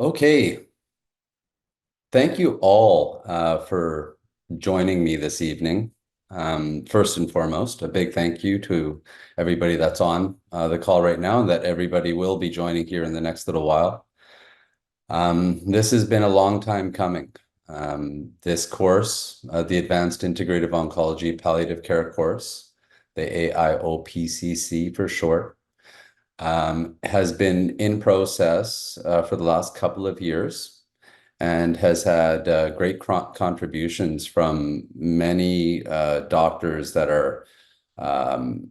Okay, thank you all for joining me this evening. First and foremost, a big thank you to everybody that's on the call right now, and that everybody will be joining here in the next little while. This has been a long time coming. This course, the Advanced Integrative Oncology Palliative Care course, the AIOPCC for short, has been in process for the last couple of years and has had great contributions from many doctors that are um,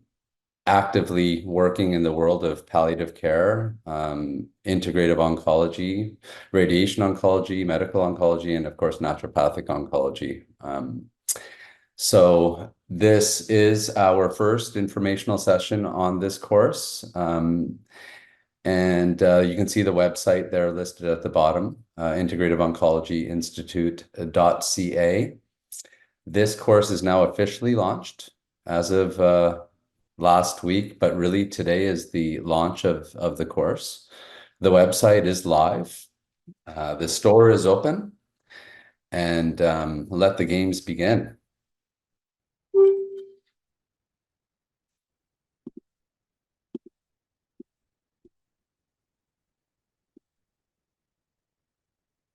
actively working in the world of palliative care, integrative oncology, radiation oncology, medical oncology, and of course, naturopathic oncology. So this is our first informational session on this course. And you can see the website there listed at the bottom, Integrative Oncology Institute.ca. This course is now officially launched as of last week, but really today is the launch of the course. The website is live. The store is open, and let the games begin.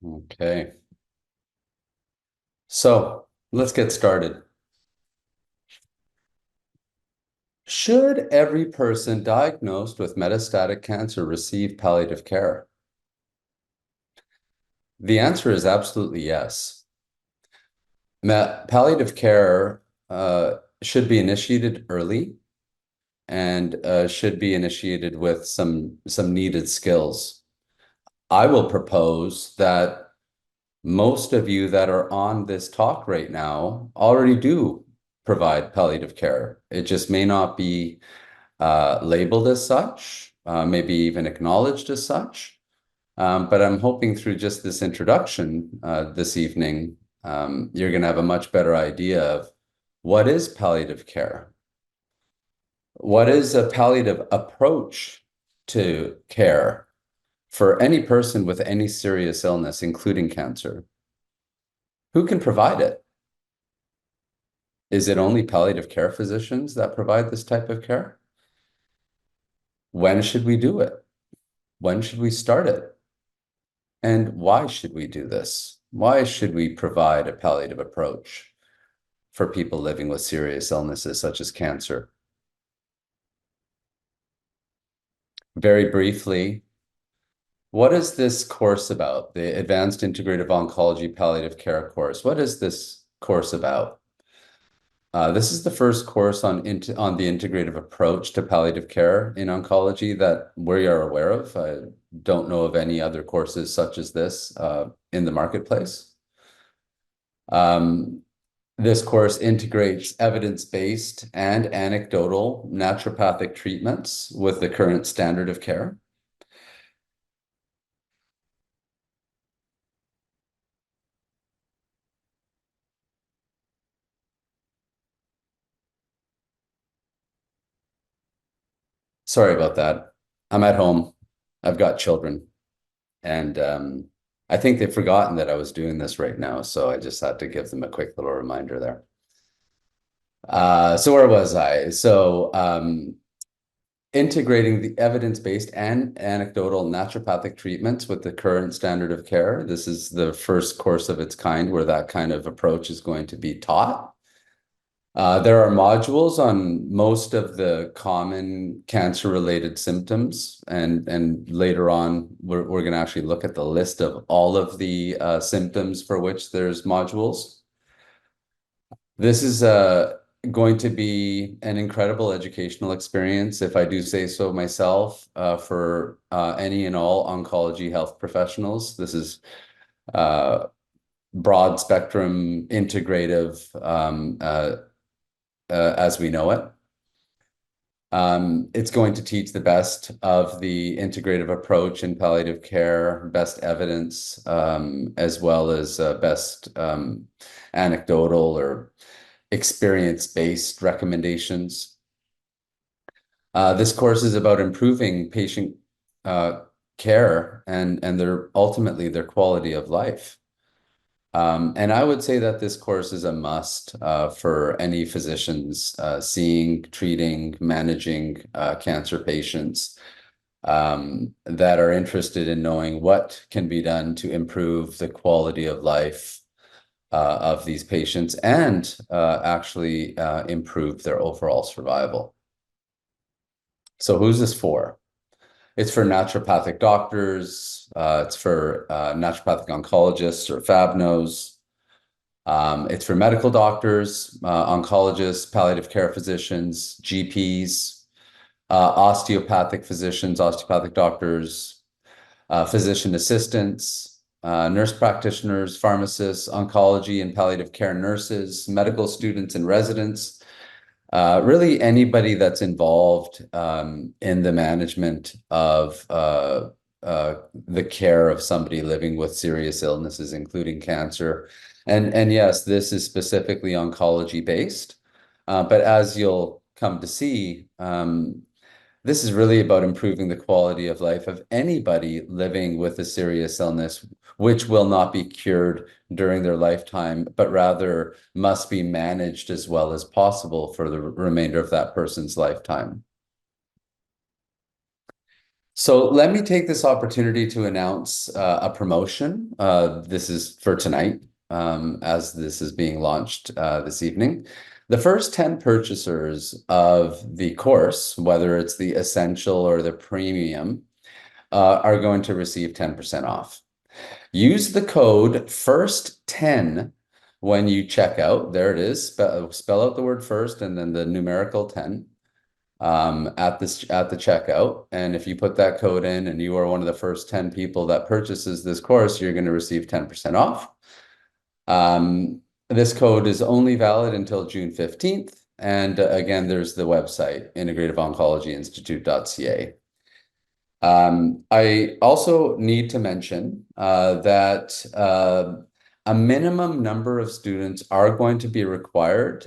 Okay, so let's get started. Should every person diagnosed with metastatic cancer receive palliative care? The answer is absolutely yes. Palliative care should be initiated early and should be initiated with some needed skills. I will propose that most of you that are on this talk right now already do provide palliative care. It just may not be labeled as such, maybe even acknowledged as such. But I'm hoping through just this introduction this evening, you're going to have a much better idea of what is palliative care. What is a palliative approach to care for any person with any serious illness, including cancer? Who can provide it? Is it only palliative care physicians that provide this type of care? When should we do it? When should we start it? And why should we do this? Why should we provide a palliative approach for people living with serious illnesses such as cancer? Very briefly, what is this course about? The Advanced Integrative Oncology Palliative Care course. What is this course about? This is the first course on the integrative approach to palliative care in oncology that we are aware of. I don't know of any other courses such as this in the marketplace. This course integrates evidence-based and anecdotal naturopathic treatments with the current standard of care. Sorry about that. I'm at home. I've got children, and I think they've forgotten that I was doing this right now, so I just had to give them a quick little reminder there. So where was I? So integrating the evidence-based and anecdotal naturopathic treatments with the current standard of care. This is the first course of its kind where that kind of approach is going to be taught. There are modules on most of the common cancer-related symptoms, and later on, we're going to actually look at the list of all of the symptoms for which there's modules. This is going to be an incredible educational experience, if I do say so myself, for any and all oncology health professionals. This is broad spectrum integrative as we know it. It's going to teach the best of the integrative approach in palliative care, best evidence, as well as best anecdotal or experience-based recommendations. This course is about improving patient care and their ultimately their quality of life. And I would say that this course is a must for any physicians seeing, treating, managing cancer patients that are interested in knowing what can be done to improve the quality of life of these patients and actually improve their overall survival. So who's this for? It's for naturopathic doctors. It's for naturopathic oncologists or FABNOs. It's for medical doctors, oncologists, palliative care physicians, GPs, osteopathic physicians, osteopathic doctors, physician assistants, nurse practitioners, pharmacists, oncology and palliative care nurses, medical students and residents, really anybody that's involved in the management of the care of somebody living with serious illnesses, including cancer. And yes, this is specifically oncology based, but as you'll come to see, this is really about improving the quality of life of anybody living with a serious illness, which will not be cured during their lifetime, but rather must be managed as well as possible for the remainder of that person's lifetime. So let me take this opportunity to announce a promotion. This is for tonight, as this is being launched this evening. The first 10 purchasers of the course, whether it's the essential or the premium, are going to receive 10% off. Use the code FIRST10 when you check out. There it is. Spell out the word first and then the numerical 10 at the checkout. And if you put that code in and you are one of the first 10 people that purchases this course, you're going to receive 10% off. This code is only valid until June 15th. And again, there's the website, integrativeoncologyinstitute.ca. I also need to mention that a minimum number of students are going to be required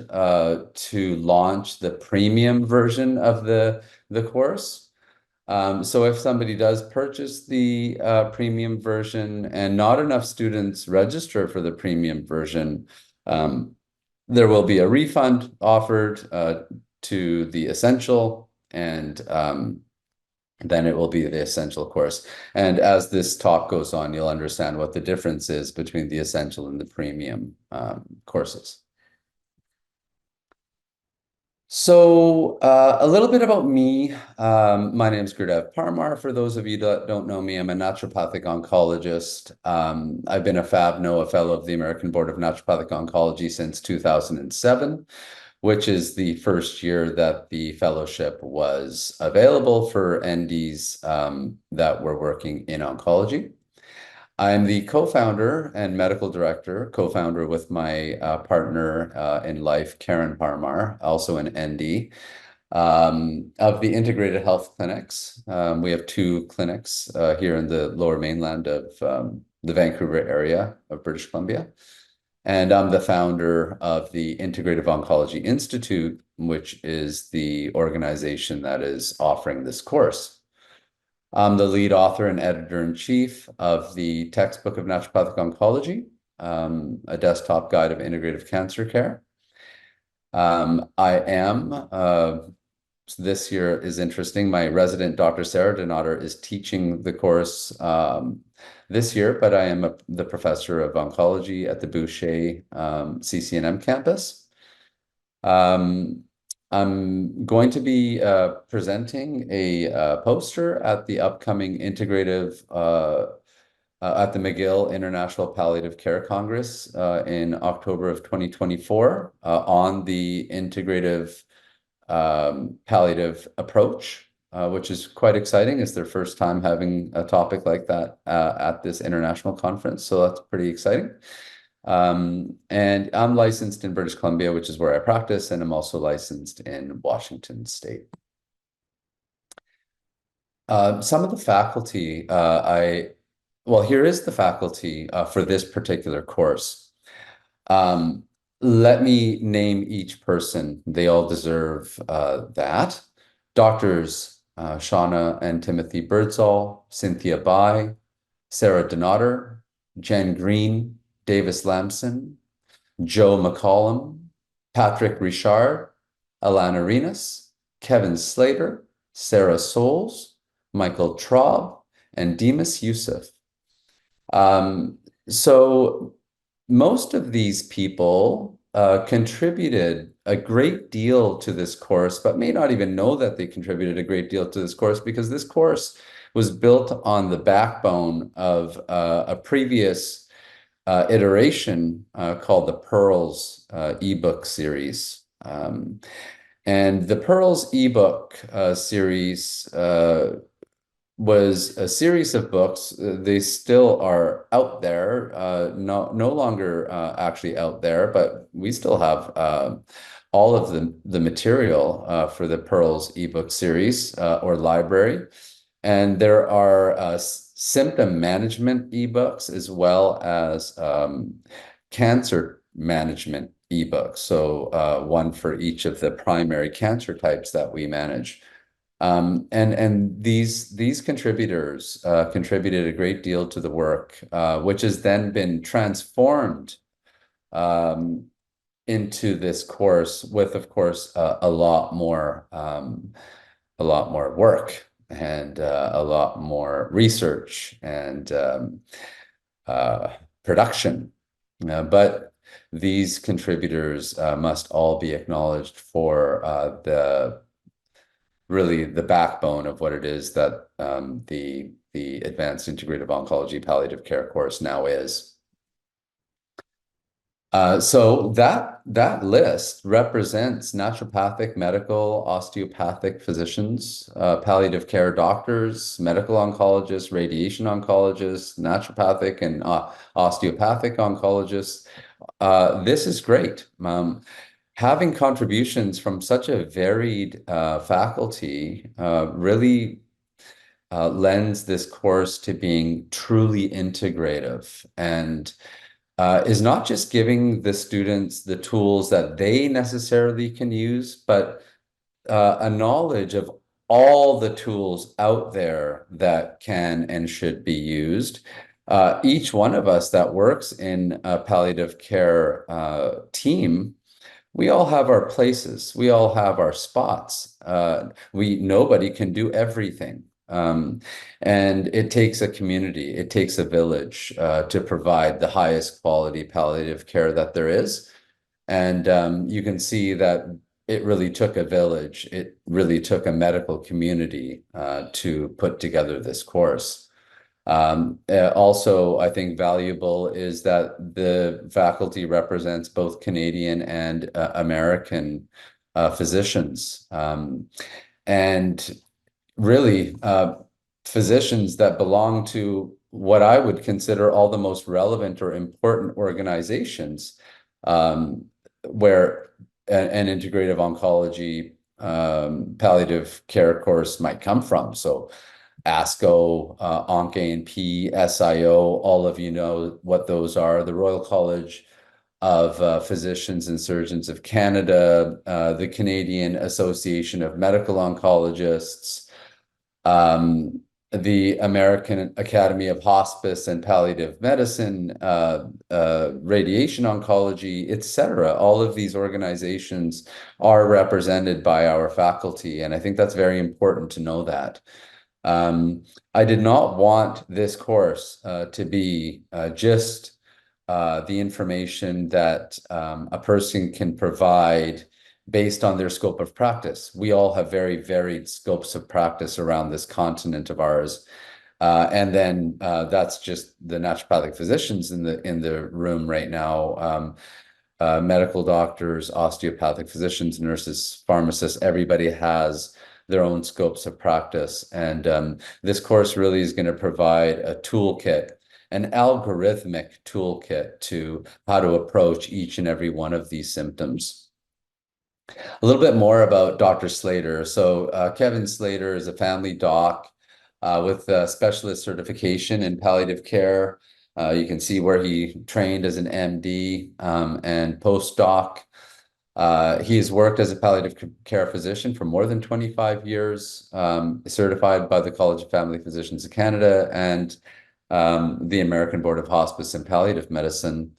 to launch the premium version of the course. So if somebody does purchase the premium version and not enough students register for the premium version, there will be a refund offered to the essential, and then it will be the essential course. And as this talk goes on, you'll understand what the difference is between the essential and the premium courses. So a little bit about me. My name is Gurdev Parmar. For those of you that don't know me, I'm a naturopathic oncologist. I've been a FABNO, a fellow of the American Board of Naturopathic Oncology since 2007, which is the first year that the fellowship was available for NDs that were working in oncology. I'm the co-founder and medical director, co-founder with my partner in life, Karen Parmar, also an ND, of the Integrated Health Clinics. We have 2 clinics here in the Lower Mainland of the Vancouver area of British Columbia. And I'm the founder of the Integrative Oncology Institute, which is the organization that is offering this course. I'm the lead author and editor-in-chief of the textbook of naturopathic oncology, a desktop guide of integrative cancer care. I am, this year is interesting, my resident Dr. Sarah Donater is teaching the course this year, but I am the professor of oncology at the Boucher CCNM campus. I'm going to be presenting a poster at the upcoming Integrative at the McGill International Palliative Care Congress in October of 2024 on the integrative palliative approach, which is quite exciting. It's their first time having a topic like that at this international conference, so that's pretty exciting. And I'm licensed in British Columbia, which is where I practice, and I'm also licensed in Washington State. Some of the faculty, well, here is the faculty for this particular course. Let me name each person. They all deserve that. Doctors Shauna and Timothy Birdsall, Cynthia Bai, Sarah Donater, Jen Green, Davis Lamson, Joe McCollum, Patrick Richard, Alana Renas, Kevin Slater, Sarah Souls, Michael Traub, and Demas Youssef. Um, so most of these people contributed a great deal to this course, but may not even know that they contributed a great deal to this course because this course was built on the backbone of a previous iteration called the Pearls ebook series. And the Pearls ebook series was a series of books. They still are out there, no longer actually out there, but we still have all of the material for the Pearls ebook series or library. And there are symptom management ebooks as well as cancer management ebooks. So one for each of the primary cancer types that we manage. And these contributors contributed a great deal to the work, which has then been transformed into this course with, of course, a lot more work and a lot more research and production. But these contributors must all be acknowledged for really the backbone of what it is that the Advanced Integrative Oncology Palliative Care course now is. So that list represents naturopathic, medical, osteopathic physicians, palliative care doctors, medical oncologists, radiation oncologists, naturopathic and osteopathic oncologists. This is great. Having contributions from such a varied faculty really lends this course to being truly integrative and is not just giving the students the tools that they necessarily can use, but a knowledge of all the tools out there that can and should be used. Each one of us that works in a palliative care team, we all have our places. We all have our spots. Nobody can do everything. And it takes a community, it takes a village to provide the highest quality palliative care that there is. And you can see that it really took a village. It really took a medical community to put together this course. Also, I think valuable is that the faculty represents both Canadian and American physicians. And really physicians that belong to what I would consider all the most relevant or important organizations where an integrative oncology palliative care course might come from. So ASCO, ONC-A&P, SIO, all of you know what those are. The Royal College of Physicians and Surgeons of Canada, the Canadian Association of Medical Oncologists, the American Academy of Hospice and Palliative Medicine, Radiation Oncology, etc. All of these organizations are represented by our faculty, and I think that's very important to know that. I did not want this course to be just the information that a person can provide based on their scope of practice. We all have very varied scopes of practice around this continent of ours. And then that's just the naturopathic physicians in the room right now. Medical doctors, osteopathic physicians, nurses, pharmacists, everybody has their own scopes of practice. And this course really is going to provide a toolkit, an algorithmic toolkit to how to approach each and every one of these symptoms. A little bit more about Dr. Slater. So Kevin Slater is a family doc with a specialist certification in palliative care. You can see where he trained as an MD and postdoc. He's worked as a palliative care physician for more than 25 years, certified by the College of Family Physicians of Canada and the American Board of Hospice and Palliative Medicine.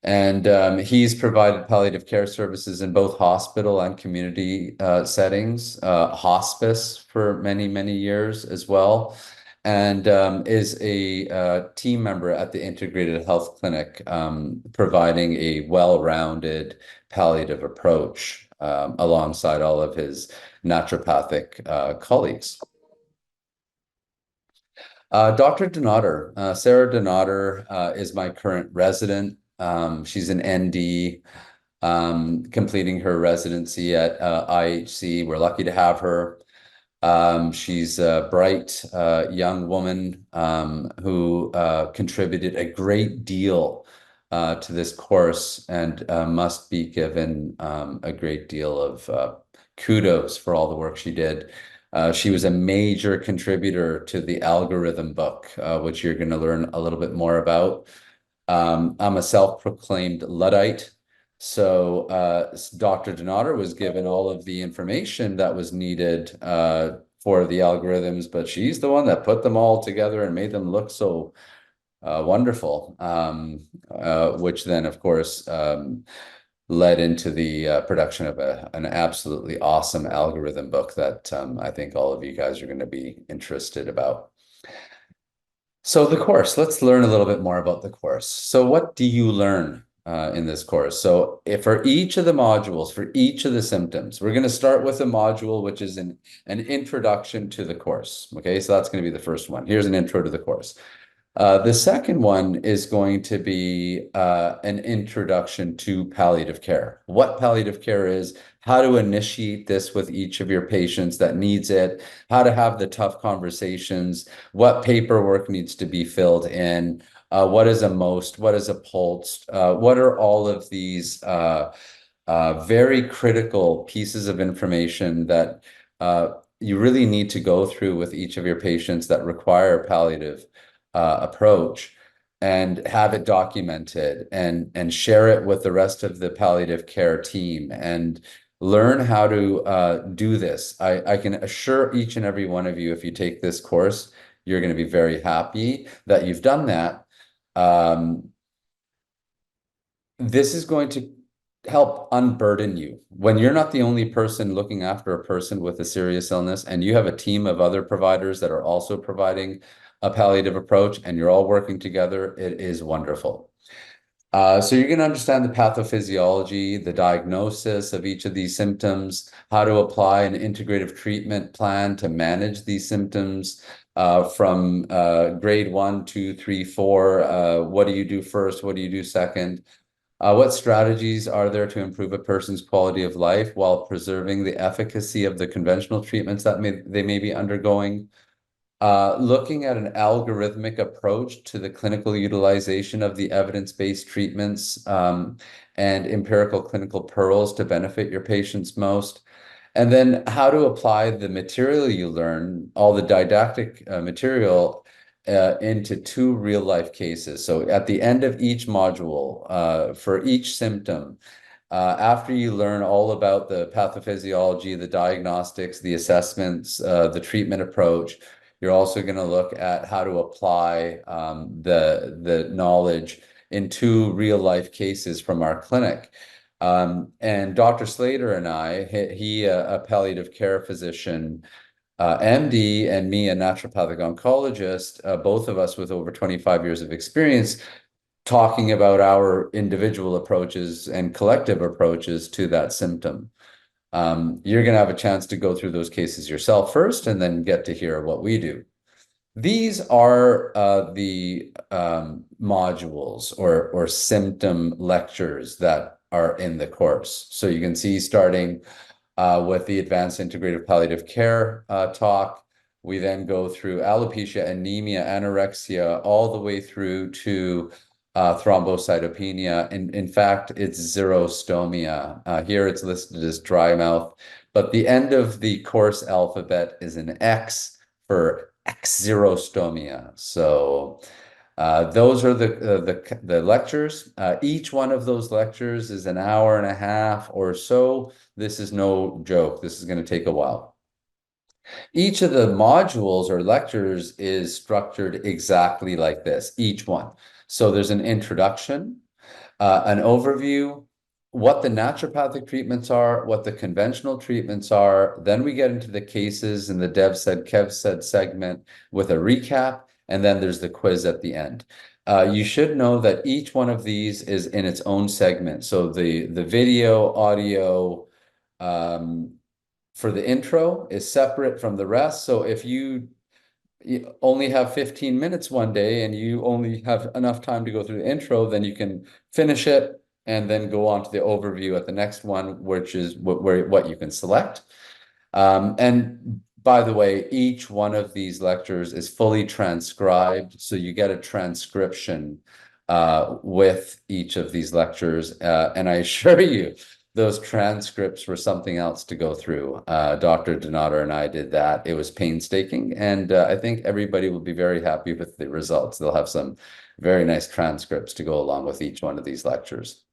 And he's provided palliative care services in both hospital and community settings, hospice for many, many years as well, and is a team member at the Integrated Health Clinic, providing a well-rounded palliative approach alongside all of his naturopathic colleagues. Dr. Donater, Sarah Donater is my current resident. She's an ND, completing her residency at IHC. We're lucky to have her. She's a bright young woman who contributed a great deal to this course and must be given a great deal of kudos for all the work she did. She was a major contributor to the algorithm book, which you're going to learn a little bit more about. I'm a self-proclaimed Luddite. So Dr. Donater was given all of the information that was needed for the algorithms, but she's the one that put them all together and made them look so wonderful, which then, of course, led into the production of an absolutely awesome algorithm book that I think all of you guys are going to be interested about. So the course, let's learn a little bit more about the course. So what do you learn in this course? So if for each of the modules, for each of the symptoms, we're going to start with a module, which is an introduction to the course. Okay, so that's going to be the first one. Here's an intro to the course. The second one is going to be an introduction to palliative care. What palliative care is, how to initiate this with each of your patients that needs it, how to have the tough conversations, what paperwork needs to be filled in, what is a MOST, what is a PULST, what are all of these very critical pieces of information that you really need to go through with each of your patients that require palliative approach, and have it documented and share it with the rest of the palliative care team and learn how to do this. I can assure each and every one of you, if you take this course, you're going to be very happy that you've done that. This is going to help unburden you when you're not the only person looking after a person with a serious illness and you have a team of other providers that are also providing a palliative approach and you're all working together. It is wonderful. So you're going to understand the pathophysiology, the diagnosis of each of these symptoms, how to apply an integrative treatment plan to manage these symptoms from grade 1, 2, 3, 4. What do you do first? What do you do second? What strategies are there to improve a person's quality of life while preserving the efficacy of the conventional treatments that they may be undergoing? Looking at an algorithmic approach to the clinical utilization of the evidence-based treatments and empirical clinical pearls to benefit your patients most. And then how to apply the material you learn, all the didactic material, into 2 real-life cases. So at the end of each module, for each symptom, after you learn all about the pathophysiology, the diagnostics, the assessments, the treatment approach, you're also going to look at how to apply the knowledge in 2 real-life cases from our clinic. And Dr. Slater and I, he a palliative care physician, MD, and me, a naturopathic oncologist, both of us with over 25 years of experience, talking about our individual approaches and collective approaches to that symptom. You're going to have a chance to go through those cases yourself first and then get to hear what we do. These are the modules or symptom lectures that are in the course. So you can see starting with the Advanced Integrative Palliative Care talk. We then go through alopecia, anemia, anorexia, all the way through to thrombocytopenia. In fact, it's xerostomia. Here it's listed as dry mouth, but the end of the course alphabet is an X for xerostomia. So Those are the lectures. Each one of those lectures is an hour and a half or so. This is no joke. This is going to take a while. Each of the modules or lectures is structured exactly like this, each one. So there's an introduction, an overview, what the naturopathic treatments are, what the conventional treatments are. Then we get into the cases and the Dev said, Kev said segment with a recap, and then there's the quiz at the end. You should know that each one of these is in its own segment. So the video, audio, for the intro is separate from the rest. So if you only have 15 minutes one day and you only have enough time to go through the intro, then you can finish it and then go on to the overview at the next one, which is what you can select. And by the way, each one of these lectures is fully transcribed, so you get a transcription with each of these lectures. And I assure you, those transcripts were something else to go through. Dr. Donato and I did that. It was painstaking, and I think everybody will be very happy with the results. They'll have some very nice transcripts to go along with each one of these lectures.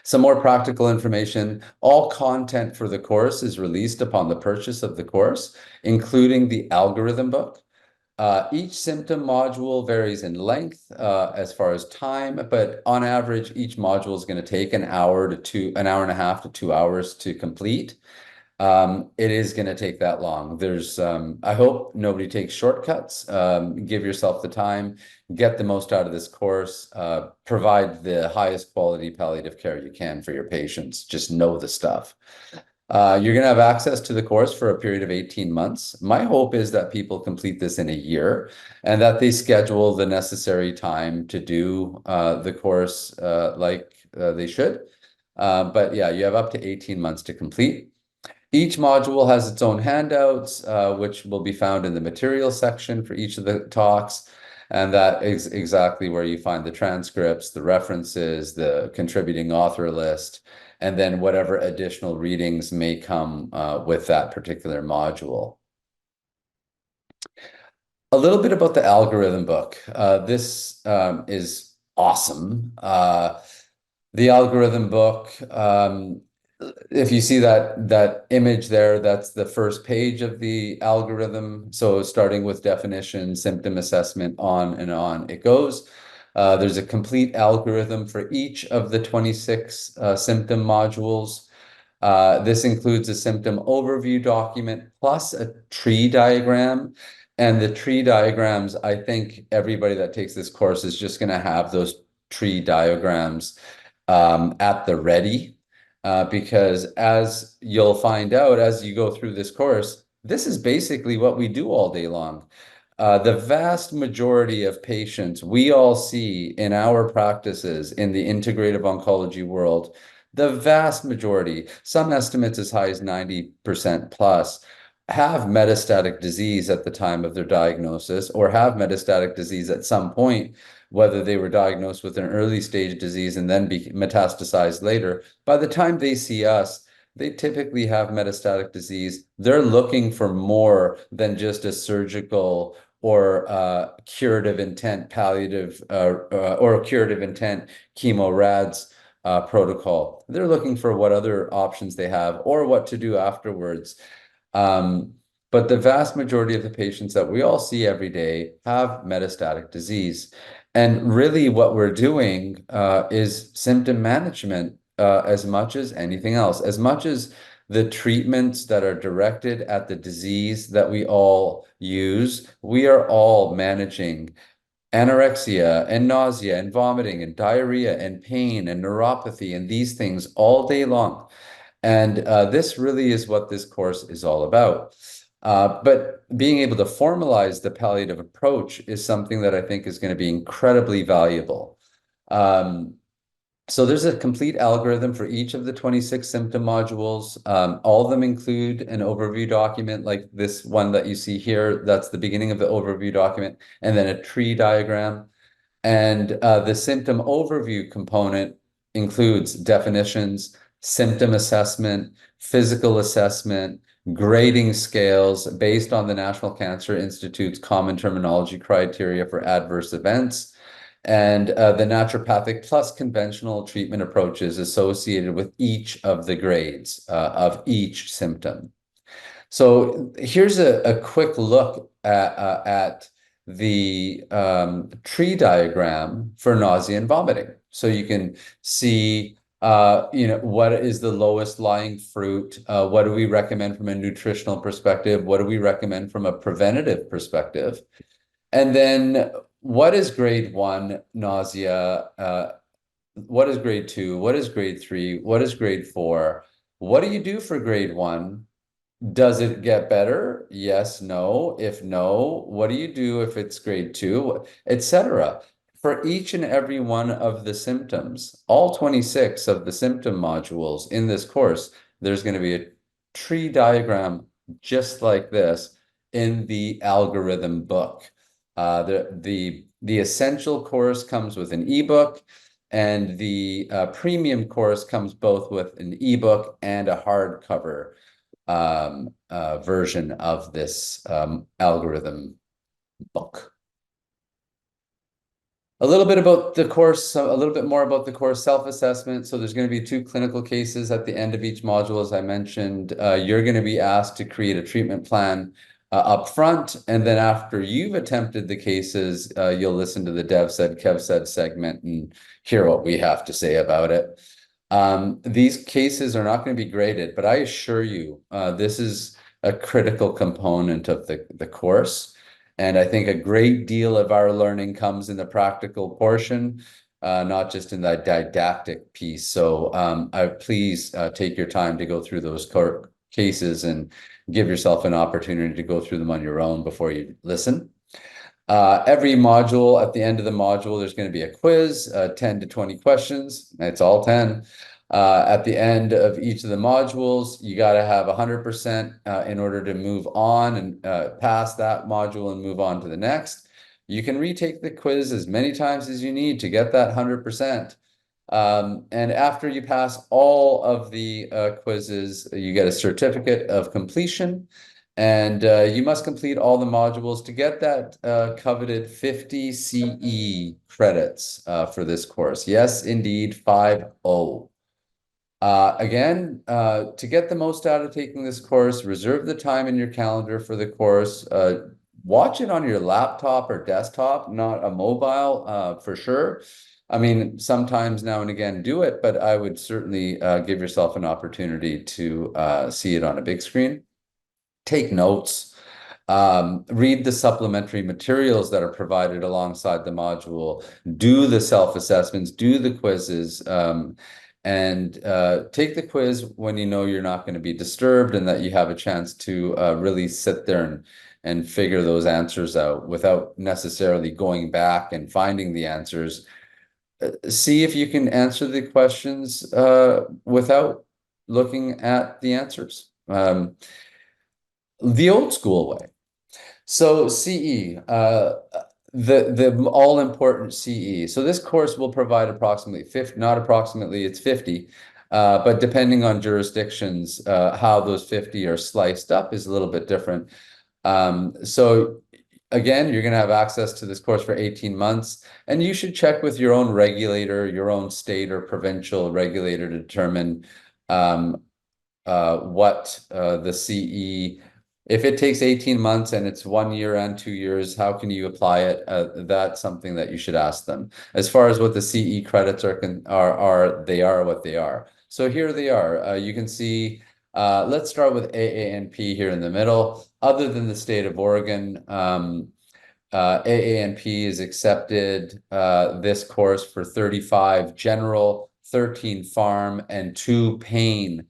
Some more practical information. All content for the course is released upon the purchase of the course, including the algorithm book. Each symptom module varies in length as far as time, but on average, each module is going to take an hour and a half to 2 hours to complete. It is going to take that long. I hope nobody takes shortcuts. Give yourself the time, get the most out of this course, provide the highest quality palliative care you can for your patients. Just know the stuff. You're going to have access to the course for a period of 18 months. My hope is that people complete this in a year and that they schedule the necessary time to do the course like they should. But yeah, you have up to 18 months to complete. Each module has its own handouts, which will be found in the materials section for each of the talks. And that is exactly where you find the transcripts, the references, the contributing author list, and then whatever additional readings may come with that particular module. A little bit about the algorithm book. This is awesome. The algorithm book, if you see that image there, that's the first page of the algorithm. So starting with definition, symptom assessment, on and on it goes. There's a complete algorithm for each of the 26 symptom modules. This includes a symptom overview document plus a tree diagram. And the tree diagrams, I think everybody that takes this course is just going to have those tree diagrams at the ready. Because as you'll find out as you go through this course, this is basically what we do all day long. The vast majority of patients we all see in our practices in the integrative oncology world, the vast majority, some estimates as high as 90% plus, have metastatic disease at the time of their diagnosis or have metastatic disease at some point, whether they were diagnosed with an early stage disease and then be metastasized later. By the time they see us, they typically have metastatic disease. They're looking for more than just a surgical or curative intent palliative or curative intent chemo rads protocol. They're looking for what other options they have or what to do afterwards. But the vast majority of the patients that we all see every day have metastatic disease. And really what we're doing is symptom management as much as anything else, as much as the treatments that are directed at the disease that we all use. We are all managing anorexia and nausea and vomiting and diarrhea and pain and neuropathy and these things all day long. And this really is what this course is all about. But being able to formalize the palliative approach is something that I think is going to be incredibly valuable. So there's a complete algorithm for each of the 26 symptom modules. All of them include an overview document like this one that you see here. That's the beginning of the overview document, and then a tree diagram. And the symptom overview component includes definitions, symptom assessment, physical assessment, grading scales based on the National Cancer Institute's common terminology criteria for adverse events, and the naturopathic plus conventional treatment approaches associated with each of the grades of each symptom. So here's a quick look at the tree diagram for nausea and vomiting. So you can see, what is the lowest lying fruit? What do we recommend from a nutritional perspective? What do we recommend from a preventative perspective? And then what is grade 1 nausea? What is grade 2? What is grade 3? What is grade 4? What do you do for grade 1? Does it get better? Yes, no. If no, what do you do if it's grade 2, etc.? For each and every one of the symptoms, all 26 of the symptom modules in this course, there's going to be a tree diagram just like this in the algorithm book. The essential course comes with an ebook, and the premium course comes both with an ebook and a hardcover version of this algorithm book. A little bit about the course, a little bit more about the course self-assessment. So there's going to be 2 clinical cases at the end of each module, as I mentioned. You're going to be asked to create a treatment plan up front, and then after you've attempted the cases, you'll listen to the Dev said, Kev said segment and hear what we have to say about it. These cases are not going to be graded, but I assure you, this is a critical component of the course. And I think a great deal of our learning comes in the practical portion, not just in the didactic piece. So please take your time to go through those cases and give yourself an opportunity to go through them on your own before you listen. Every module, at the end of the module, there's going to be a quiz, 10 to 20 questions. It's all 10. At the end of each of the modules, you got to have 100% in order to move on and pass that module and move on to the next. You can retake the quiz as many times as you need to get that 100%. And after you pass all of the quizzes, you get a certificate of completion. And you must complete all the modules to get that coveted 50 CE credits for this course. Yes, indeed, 50. Again, to get the most out of taking this course, reserve the time in your calendar for the course. Watch it on your laptop or desktop, not a mobile, for sure. I mean, sometimes now and again do it, but I would certainly give yourself an opportunity to see it on a big screen. Take notes. Read the supplementary materials that are provided alongside the module. Do the self-assessments, do the quizzes, and take the quiz when you know you're not going to be disturbed and that you have a chance to really sit there and figure those answers out without necessarily going back and finding the answers. See if you can answer the questions without looking at the answers. The old school way. So CE, the all important CE. So this course will provide approximately 50, not approximately, it's 50, but depending on jurisdictions, how those 50 are sliced up is a little bit different. So again, you're going to have access to this course for 18 months, and you should check with your own regulator, your own state or provincial regulator to determine what the CE. If it takes 18 months and it's 1 year and 2 years, how can you apply it? That's something that you should ask them. As far as what the CE credits are they are what they are. So here they are. You can see, let's start with AANP here in the middle. Other than the state of Oregon, AANP is accepted this course for 35 general, 13 pharm, and 2 pain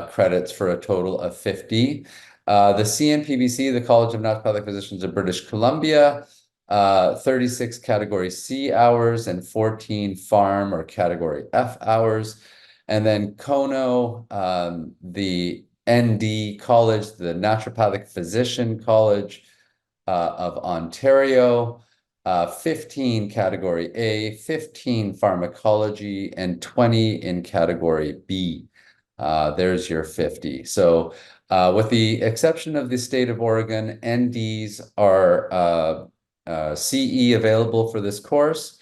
credits for a total of 50. The CNPBC, the College of Naturopathic Physicians of British Columbia, 36 category C hours and 14 pharm or category F hours. And then CONO, the ND College, the Naturopathic Physician College of Ontario, 15 category A, 15 pharmacology, and 20 in category B. There's your 50. So With the exception of the state of Oregon, NDs are CE available for this course.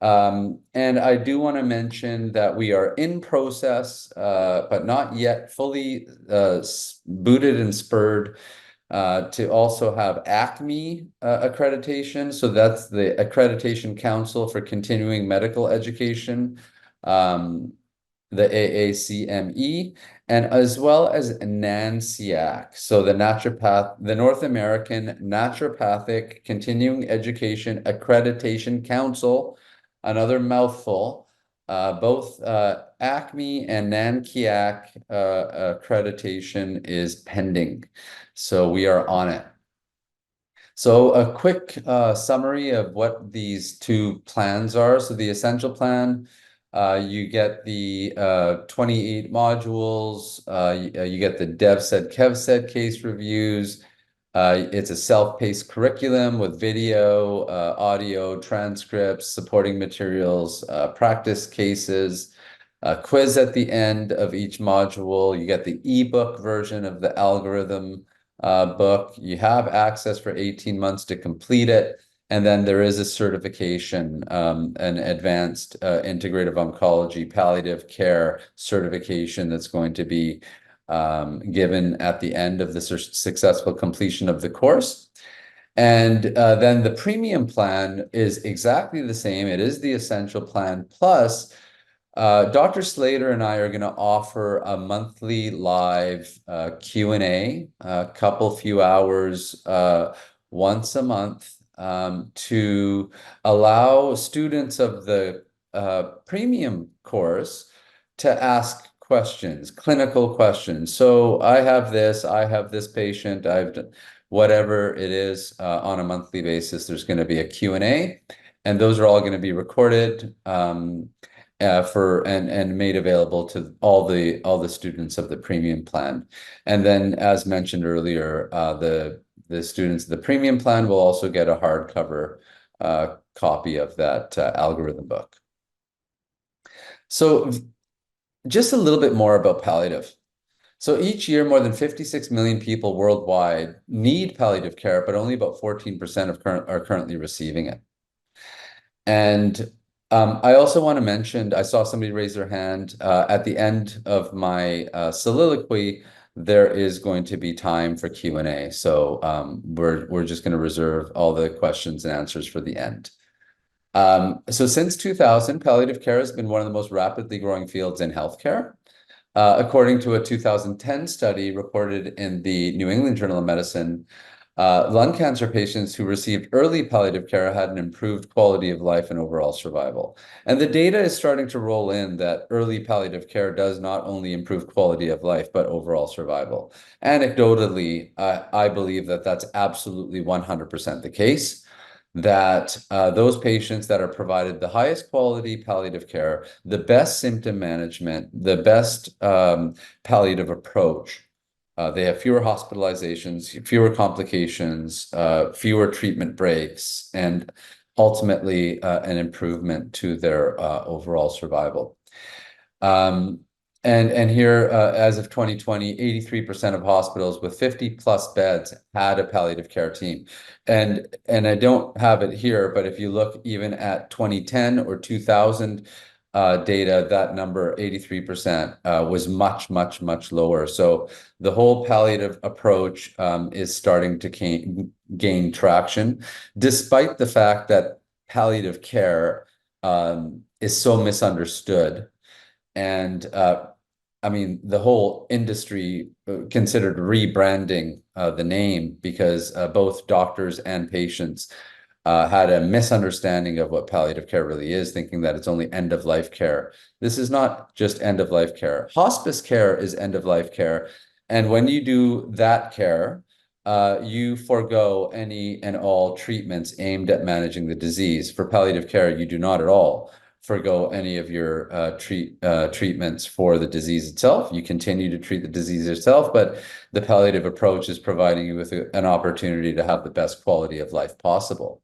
And I do want to mention that we are in process, but not yet fully booted and spurred to also have ACME accreditation. So that's the Accreditation Council for Continuing Medical Education, the AACME, and as well as NANCIAC. So the North American Naturopathic Continuing Education Accreditation Council, another mouthful. Both ACME and NANCIAC accreditation is pending. So we are on it. So a quick summary of what these two plans are. So the essential plan, you get the 28 modules, you get the DevSed, KevSed case reviews. It's a self-paced curriculum with video, audio, transcripts, supporting materials, practice cases, a quiz at the end of each module. You get the ebook version of the algorithm book. You have access for 18 months to complete it. And then there is a certification, an advanced integrative oncology palliative care certification that's going to be given at the end of the successful completion of the course. And then the premium plan is exactly the same. It is the essential plan. Plus, Dr. Slater and I are going to offer a monthly live Q&A, a few hours once a month to allow students of the premium course to ask questions, clinical questions. So I have this patient, I've done whatever it is on a monthly basis. There's going to be a Q&A, and those are all going to be recorded and made available to all the students of the premium plan. And then, as mentioned earlier, the students of the premium plan will also get a hardcover copy of that algorithm book. So just a little bit more about palliative. So each year, more than 56 million people worldwide need palliative care, but only about 14% are currently receiving it. And I also want to mention, I saw somebody raise their hand at the end of my soliloquy. There is going to be time for Q&A. So we're just going to reserve all the questions and answers for the end. So since 2000, palliative care has been one of the most rapidly growing fields in healthcare. According to a 2010 study reported in the New England Journal of Medicine, lung cancer patients who received early palliative care had an improved quality of life and overall survival. And the data is starting to roll in that early palliative care does not only improve quality of life, but overall survival. Anecdotally, I believe that that's absolutely 100% the case, that those patients that are provided the highest quality palliative care, the best symptom management, the best palliative approach, they have fewer hospitalizations, fewer complications, fewer treatment breaks, and ultimately an improvement to their overall survival. And here, as of 2020, 83% of hospitals with 50 plus beds had a palliative care team. And I don't have it here, but if you look even at 2010 or 2000 data, that number, 83%, was much, much, much lower. So the whole palliative approach is starting to gain traction, despite the fact that palliative care is so misunderstood. And I mean, the whole industry considered rebranding the name because both doctors and patients had a misunderstanding of what palliative care really is, thinking that it's only end-of-life care. This is not just end-of-life care. Hospice care is end-of-life care. And when you do that care, you forego any and all treatments aimed at managing the disease. For palliative care, you do not at all forego any of your treatments for the disease itself. You continue to treat the disease yourself, but the palliative approach is providing you with an opportunity to have the best quality of life possible.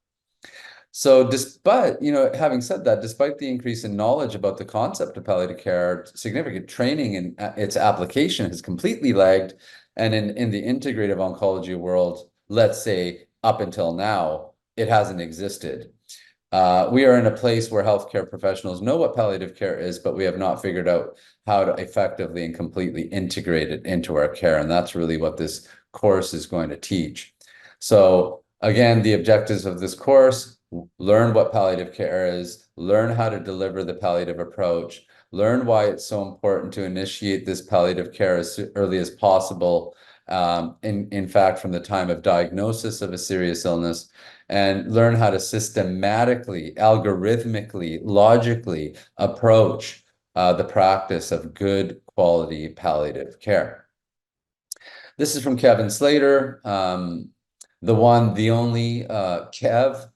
So despite, having said that, despite the increase in knowledge about the concept of palliative care, significant training and its application has completely lagged And in the integrative oncology world, let's say up until now, it hasn't existed. We are in a place where healthcare professionals know what palliative care is, but we have not figured out how to effectively and completely integrate it into our care. And that's really what this course is going to teach. So again, the objectives of this course: learn what palliative care is, learn how to deliver the palliative approach, learn why it's so important to initiate this palliative care as early as possible. In fact, from the time of diagnosis of a serious illness, and learn how to systematically, algorithmically, logically approach the practice of good quality palliative care. This is from Kevin Slater, the one, the only Kev.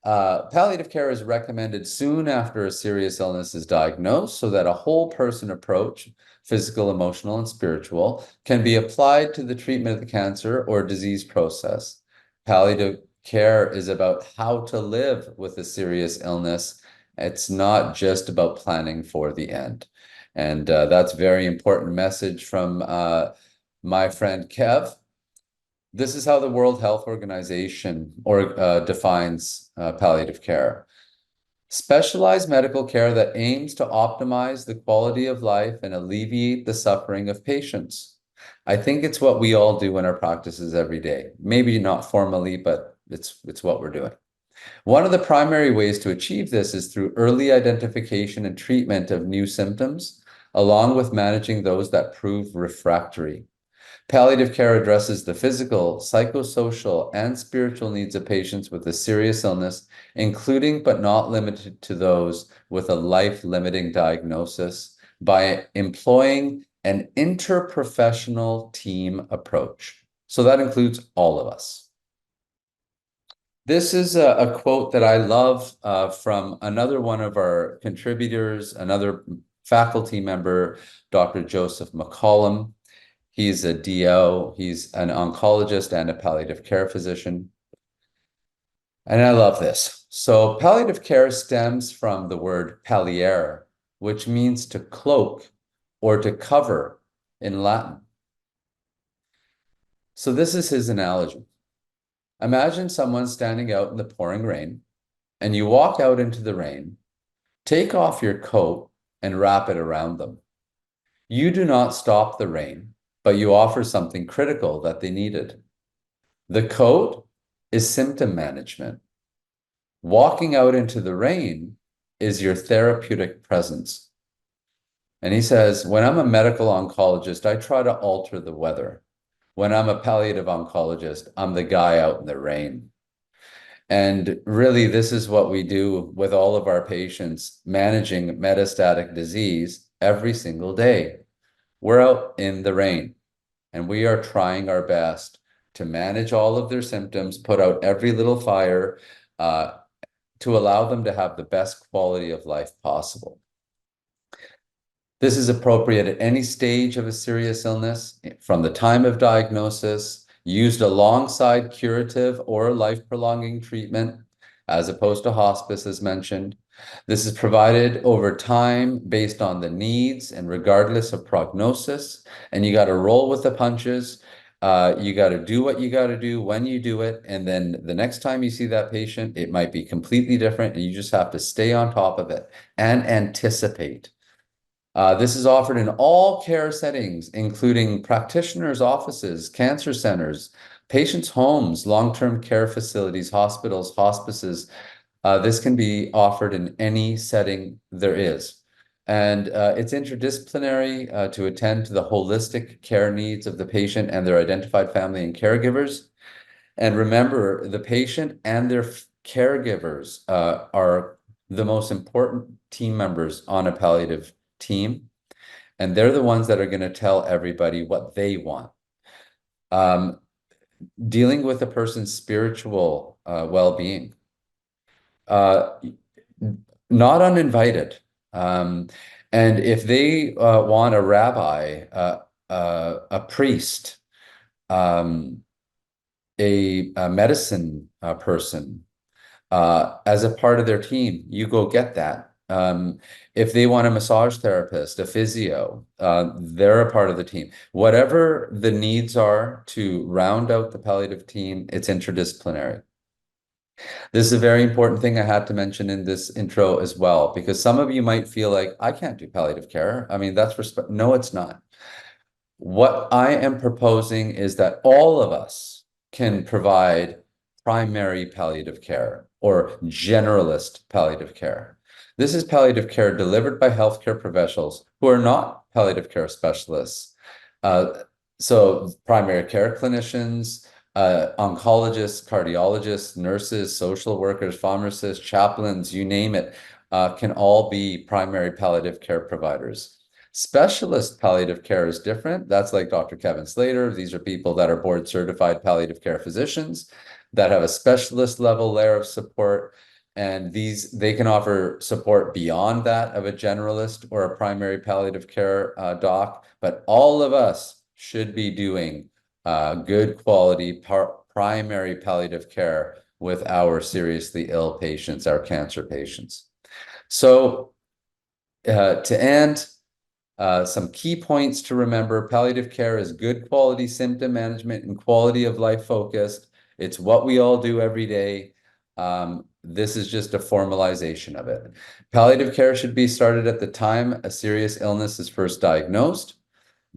Palliative care is recommended soon after a serious illness is diagnosed so that a whole person approach, physical, emotional, and spiritual, can be applied to the treatment of the cancer or disease process. Palliative care is about how to live with a serious illness. It's not just about planning for the end. And that's a very important message from my friend Kev. This is how the World Health Organization defines palliative care: specialized medical care that aims to optimize the quality of life and alleviate the suffering of patients. I think it's what we all do in our practices every day. Maybe not formally, but it's what we're doing. One of the primary ways to achieve this is through early identification and treatment of new symptoms, along with managing those that prove refractory. Palliative care addresses the physical, psychosocial, and spiritual needs of patients with a serious illness, including but not limited to those with a life-limiting diagnosis, by employing an interprofessional team approach. So that includes all of us. This is a quote that I love from another one of our contributors, another faculty member, Dr. Joseph McCollum. He's a DO, he's an oncologist and a palliative care physician. And I love this. So palliative care stems from the word palliare, which means to cloak or to cover in Latin. So this is his analogy. Imagine someone standing out in the pouring rain, and you walk out into the rain, take off your coat and wrap it around them. You do not stop the rain, but you offer something critical that they needed. The coat is symptom management. Walking out into the rain is your therapeutic presence. And he says, when I'm a medical oncologist, I try to alter the weather. When I'm a palliative oncologist, I'm the guy out in the rain. And really, this is what we do with all of our patients managing metastatic disease every single day. We're out in the rain, and we are trying our best to manage all of their symptoms, put out every little fire, to allow them to have the best quality of life possible. This is appropriate at any stage of a serious illness, from the time of diagnosis, used alongside curative or life-prolonging treatment, as opposed to hospice, as mentioned. This is provided over time based on the needs and regardless of prognosis, and you got to roll with the punches. You got to do what you got to do when you do it, and then the next time you see that patient, it might be completely different, and you just have to stay on top of it and anticipate. This is offered in all care settings, including practitioners' offices, cancer centers, patients' homes, long-term care facilities, hospitals, hospices. This can be offered in any setting there is. And it's interdisciplinary to attend to the holistic care needs of the patient and their identified family and caregivers. And remember, the patient and their caregivers are the most important team members on a palliative team, and they're the ones that are going to tell everybody what they want. Dealing with a person's spiritual well-being, not uninvited. And if they want a rabbi, a priest, a medicine person as a part of their team, you go get that. Um, if they want a massage therapist, a physio, they're a part of the team. Whatever the needs are to round out the palliative team, it's interdisciplinary. This is a very important thing I had to mention in this intro as well, because some of you might feel like, I can't do palliative care. I mean, that's respect. No, it's not. What I am proposing is that all of us can provide primary palliative care or generalist palliative care. This is palliative care delivered by healthcare professionals who are not palliative care specialists. Uh, so primary care clinicians, oncologists, cardiologists, nurses, social workers, pharmacists, chaplains, you name it, can all be primary palliative care providers. Specialist palliative care is different. That's like Dr. Kevin Slater. These are people that are board certified palliative care physicians that have a specialist level layer of support. And they can offer support beyond that of a generalist or a primary palliative care doc. But all of us should be doing good quality primary palliative care with our seriously ill patients, our cancer patients. So to end, some key points to remember: palliative care is good quality symptom management and quality of life focused. It's what we all do every day. This is just a formalization of it. Palliative care should be started at the time a serious illness is first diagnosed.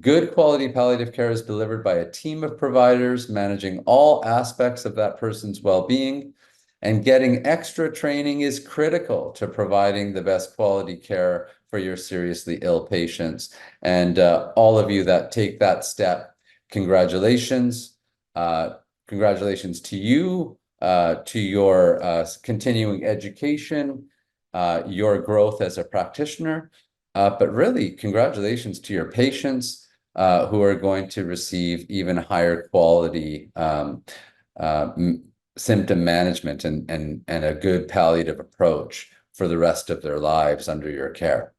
Good quality palliative care is delivered by a team of providers managing all aspects of that person's well-being, and getting extra training is critical to providing the best quality care for your seriously ill patients. And all of you that take that step, congratulations. Congratulations to you, to your continuing education, your growth as a practitioner, but really congratulations to your patients who are going to receive even higher quality symptom management and a good palliative approach for the rest of their lives under your care.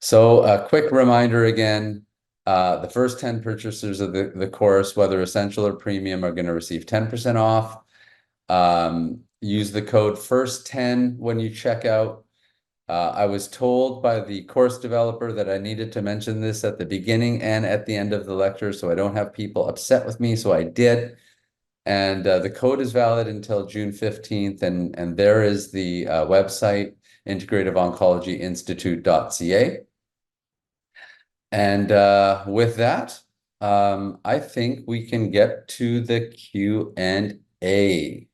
So a quick reminder again, the first 10 purchasers of the course, whether essential or premium, are going to receive 10% off. Use the code FIRST10 when you check out. I was told by the course developer that I needed to mention this at the beginning and at the end of the lecture, so I don't have people upset with me, so I did. And the code is valid until June 15th, and there is the website, Integrative Oncology Institute.ca. And with that, I think we can get to the Q&A.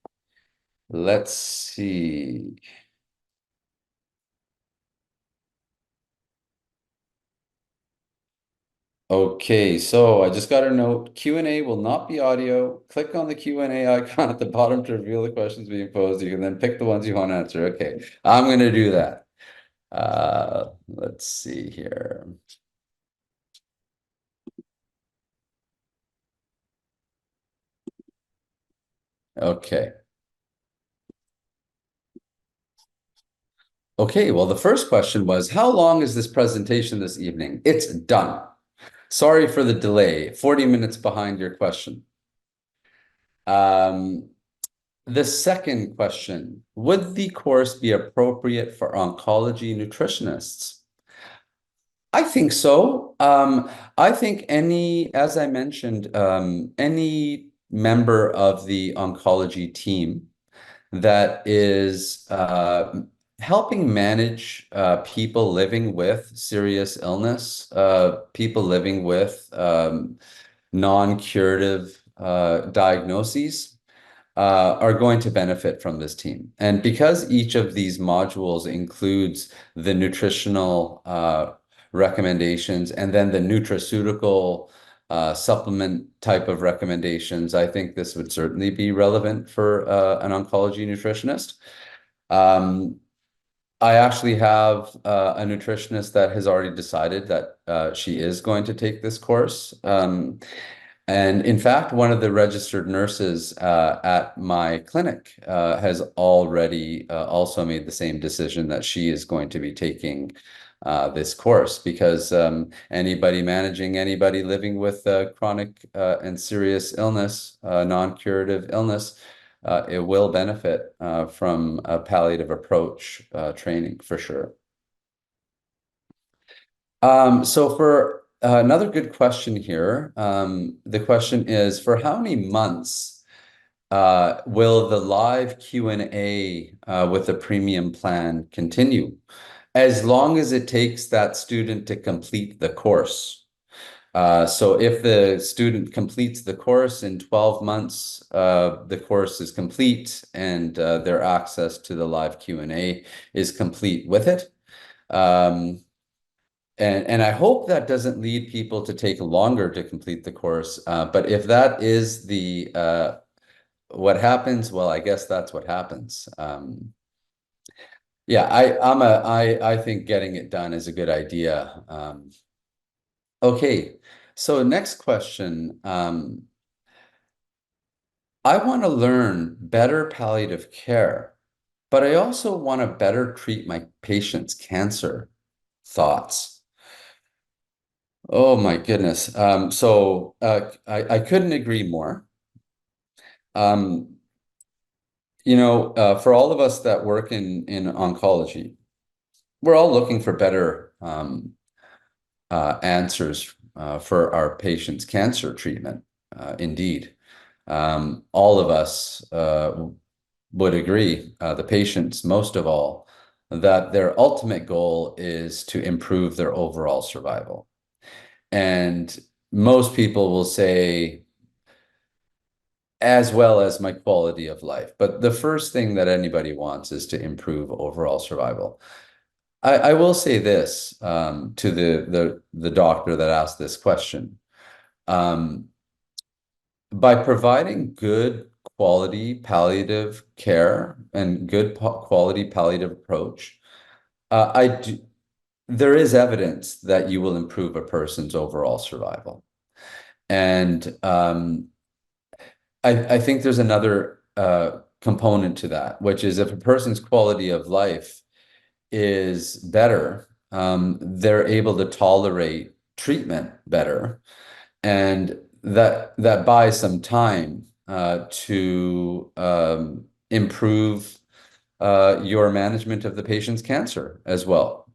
Let's see. Okay, so I just got a note. Q&A will not be audio. Click on the Q&A icon at the bottom to reveal the questions being posed. You can then pick the ones you want to answer. Okay, I'm going to do that. Let's see here. Okay. Okay, well, the first question was, how long is this presentation this evening? It's done. Sorry for the delay, 40 minutes behind your question. The second question, would the course be appropriate for oncology nutritionists? I think so. I think as I mentioned, any member of the oncology team that is helping manage people living with serious illness, people living with non-curative diagnoses, are going to benefit from this team. And because each of these modules includes the nutritional recommendations and then the nutraceutical supplement type of recommendations, I think this would certainly be relevant for an oncology nutritionist. I actually have a nutritionist that has already decided that she is going to take this course. And in fact, one of the registered nurses at my clinic has already also made the same decision that she is going to be taking this course, because anybody living with chronic and serious illness, non-curative illness, it will benefit from a palliative approach training for sure. So for another good question here, the question is, for how many months will the live Q&A with the premium plan continue? As long as it takes that student to complete the course. So if the student completes the course in 12 months, the course is complete and their access to the live Q&A is complete with it. And I hope that doesn't lead people to take longer to complete the course. But if that is the what happens, well, I guess that's what happens. Yeah, I think getting it done is a good idea. Okay, so next question. I want to learn better palliative care, but I also want to better treat my patient's cancer. Thoughts? Oh my goodness. I couldn't agree more. Um, for all of us that work in oncology, we're all looking for better answers for our patients' cancer treatment. Indeed, all of us would agree, the patients most of all, that their ultimate goal is to improve their overall survival. And most people will say, as well as my quality of life. But the first thing that anybody wants is to improve overall survival. I will say this to the doctor that asked this question. Um, by providing good quality palliative care and good quality palliative approach, there is evidence that you will improve a person's overall survival. And I think there's another component to that, which is if a person's quality of life is better, they're able to tolerate treatment better, and that buys some time to improve your management of the patient's cancer as well.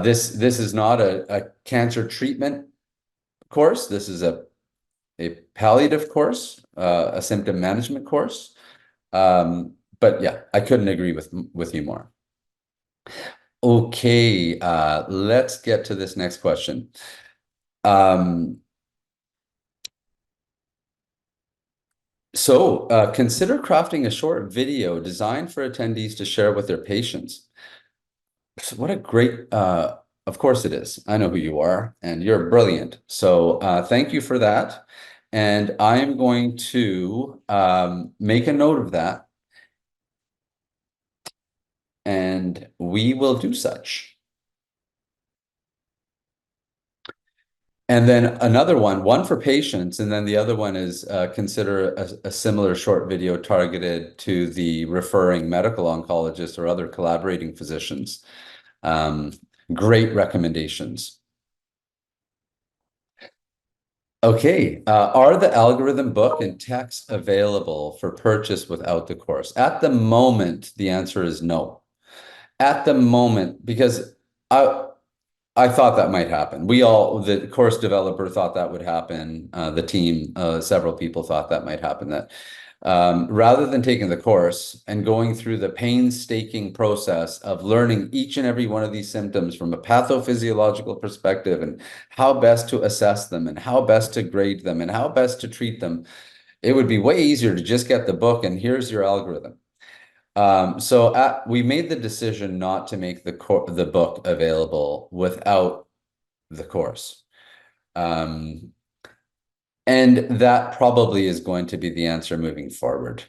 This is not a cancer treatment course. This is a palliative course, a symptom management course. But yeah, I couldn't agree with you more. Okay, let's get to this next question. Um, Consider crafting a short video designed for attendees to share with their patients. So what a great, of course it is. I know who you are, and you're brilliant. So thank you for that. And I'm going to make a note of that, and we will do such. And then another one for patients, and then the other one is consider a similar short video targeted to the referring medical oncologist or other collaborating physicians. Great recommendations. Okay, are the algorithm book and text available for purchase without the course? At the moment, the answer is no. At the moment, because I thought that might happen. The course developer thought that would happen. The team, several people thought that might happen. That rather than taking the course and going through the painstaking process of learning each and every one of these symptoms from a pathophysiological perspective and how best to assess them and how best to grade them and how best to treat them, it would be way easier to just get the book and here's your algorithm. We made the decision not to make the book available without the course. And that probably is going to be the answer moving forward.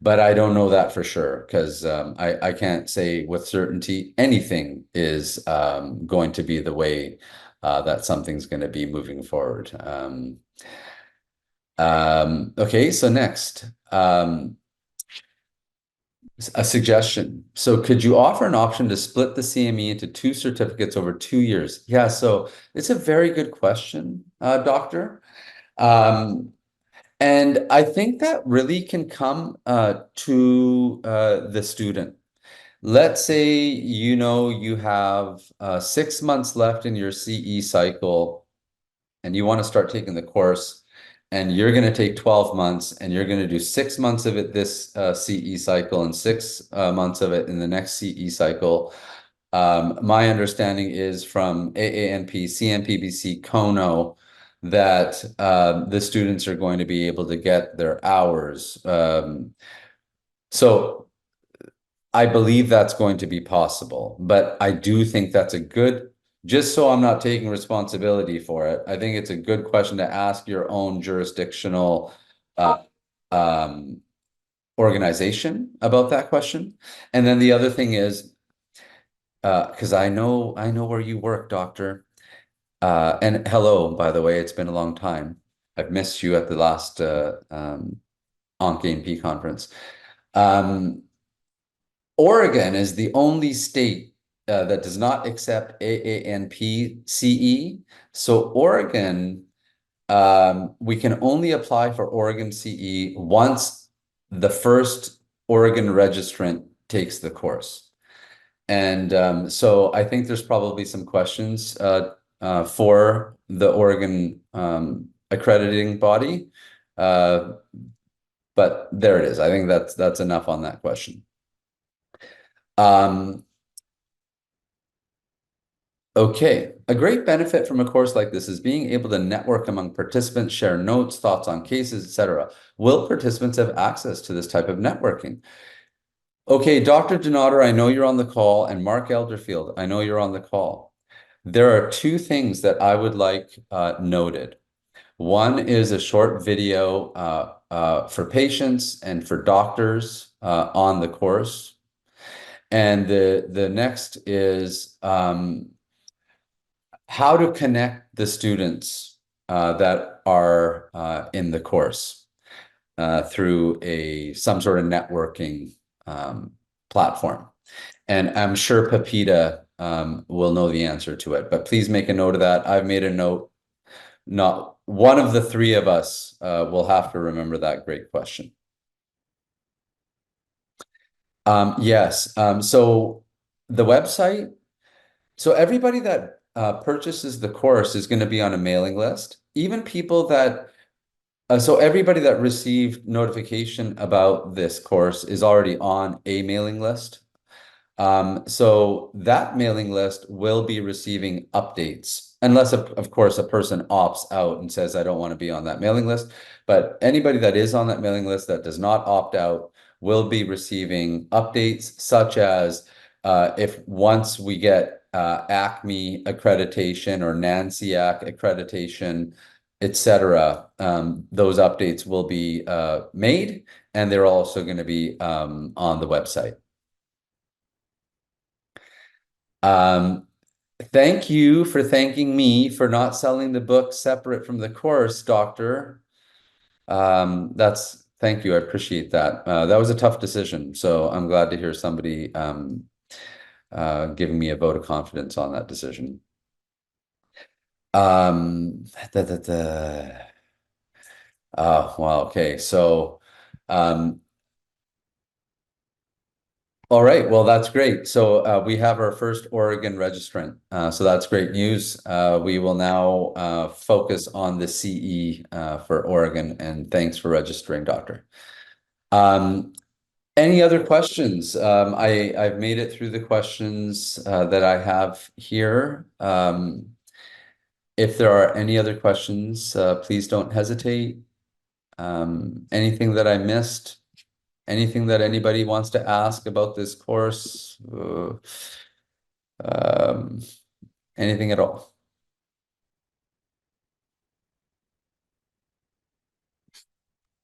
But I don't know that for sure because I can't say with certainty anything is going to be the way that something's going to be moving forward. Okay, so next. A suggestion. So could you offer an option to split the CME into two certificates over 2 years? Yeah, so it's a very good question, Doctor. And I think that really can come to the student. Let's say you have 6 months left in your CE cycle and you want to start taking the course, and you're going to take 12 months and you're going to do 6 months of it this CE cycle and 6 months of it in the next CE cycle. My understanding is from AANP, CMPBC, Kono, that the students are going to be able to get their hours. So I believe that's going to be possible, but I do think that's a good, just so I'm not taking responsibility for it, I think it's a good question to ask your own jurisdictional uh, um, organization about that question. And then the other thing is, because I know where you work, doctor. And hello, by the way, it's been a long time. I've missed you at the last OnC conference. Um, Oregon is the only state that does not accept AANP CE. So Oregon, we can only apply for Oregon CE once the first Oregon registrant takes the course. And so I think there's probably some questions for the Oregon accrediting body. Uh, but there it is. I think that's enough on that question. Um, Okay, a great benefit from a course like this is being able to network among participants, share notes, thoughts on cases, etc. Will participants have access to this type of networking? Okay, Dr. Donato, I know you're on the call, and Mark Elderfield, I know you're on the call. There are two things that I would like noted. One is a short video for patients and for doctors on the course. And the next is how to connect the students that are in the course through some sort of networking platform. And I'm sure Pepita will know the answer to it, but please make a note of that. I've made a note. Not one of the three of us will have to remember that great question. Yes. So the website, so everybody that purchases the course is going to be on a mailing list. Even people that, so everybody that received notification about this course is already on a mailing list. So that mailing list will be receiving updates, unless of course a person opts out and says, I don't want to be on that mailing list. But anybody that is on that mailing list that does not opt out will be receiving updates, such as if once we get ACME accreditation or NANCIAC accreditation, etc., those updates will be made, and they're also going to be on the website. Thank you for thanking me for not selling the book separate from the course, Doctor. Thank you. I appreciate that. That was a tough decision, so I'm glad to hear somebody giving me a vote of confidence on that decision. Um, da, da, da. Well, okay. So, all right, well, that's great. So we have our first Oregon registrant. So that's great news. We will now focus on the CE for Oregon, and thanks for registering, Doctor. Any other questions? I've made it through the questions that I have here. If there are any other questions, please don't hesitate. Anything that I missed? Anything that anybody wants to ask about this course? Um, anything at all?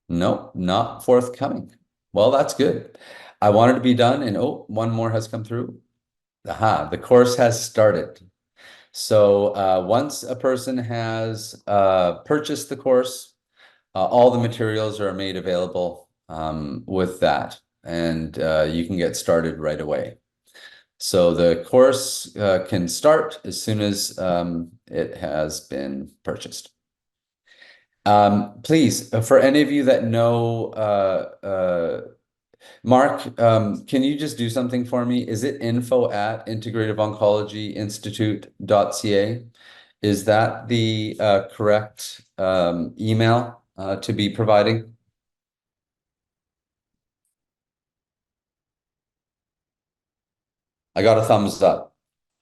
Nope, not forthcoming. Well, that's good. I wanted to be done, and oh, one more has come through. Aha, the course has started. So once a person has purchased the course, all the materials are made available with that, and you can get started right away. So the course can start as soon as it has been purchased. Please, for any of you that know Mark, can you just do something for me? Is it info at Integrative Oncology Institute.ca? Is that the correct email to be providing? I got a thumbs up.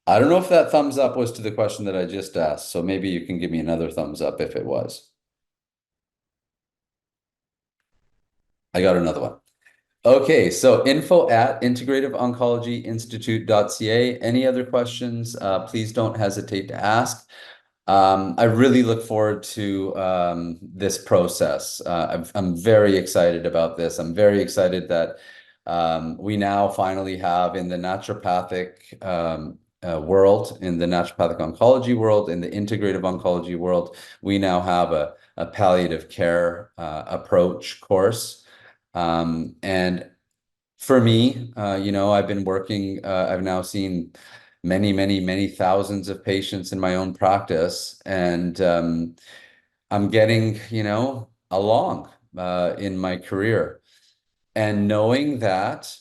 I don't know if that thumbs up was to the question that I just asked, so maybe you can give me another thumbs up if it was. I got another one. Okay, so info at Integrative Oncology Institute.ca. Any other questions? Please don't hesitate to ask. I really look forward to this process. I'm very excited about this. I'm very excited that we now finally have in the naturopathic world, in the naturopathic oncology world, in the integrative oncology world, we now have a palliative care approach course. And for me, I've been working, I've now seen many, many, many thousands of patients in my own practice, and I'm getting, along in my career. And knowing that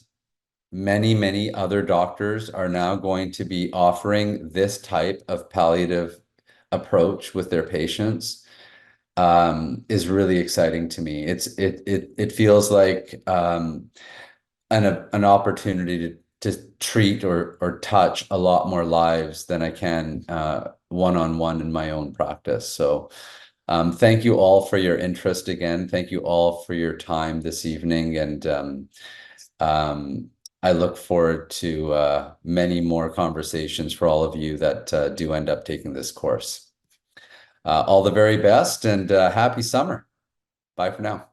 many, many other doctors are now going to be offering this type of palliative approach with their patients is really exciting to me. It feels like an opportunity to treat or touch a lot more lives than I can one-on-one in my own practice. So thank you all for your interest again. Thank you all for your time this evening. And I look forward to many more conversations for all of you that do end up taking this course. All the very best and happy summer. Bye for now.